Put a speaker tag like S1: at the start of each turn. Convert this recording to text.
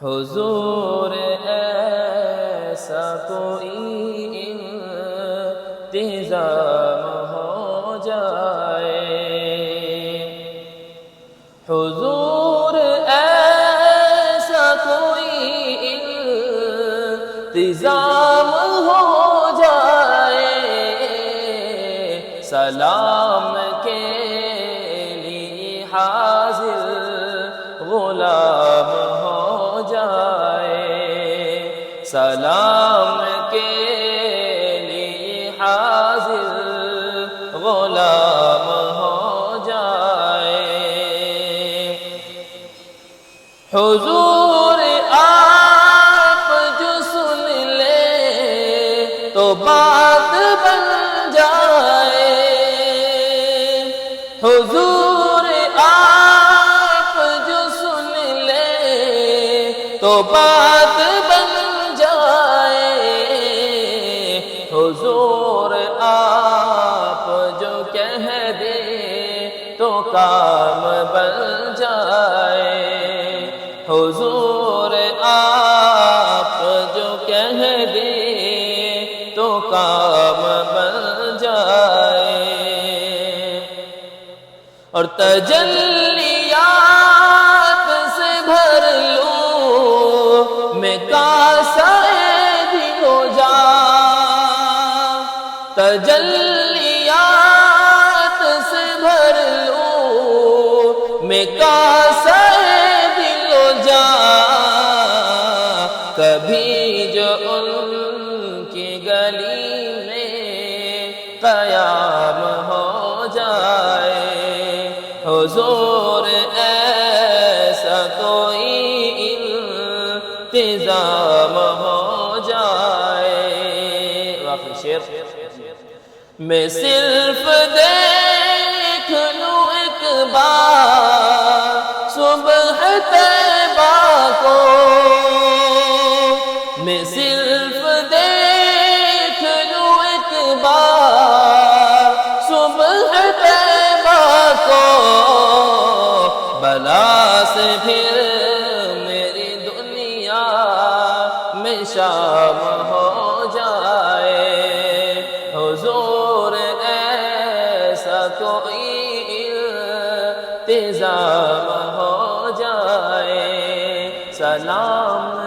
S1: حضور ایسا کوئی انتظام ہو جائے، حضور ایسا کوئی انتظام ہو جائے، سلام کے لیے حاضر غلام ہو جائے، سلام کے لیے حاضر غلام ہو جائے۔ حضور آپ جو سن لے تو بات بن جائے، حضور آپ جو سن لے تو بات بن جائے، حضور آپ جو کہہ دے تو کام بن جائے، حضور آپ جو کہہ دے تو کام بن جائے۔ اور تجلیات سے بھر لوں میں کاسہ بھی ہو جا، تجلیات سے بھر لوں میں کاسہ بھی ہو جا، کبھی جو ان کی گلی میں قیام ہو جائے، حضور ایسا کوئی انتظام ہو جائے۔ آخری شعر، میں صرف دیکھ لوں ایک بار صبح طیبہ کو، میں صرف دیکھ لوں ایک بار صبح طیبہ کو، بلا سے پھر میری دنیا میں شام ہو جائے، حضور ایسا کوئی انتظام ہو جائے، سلام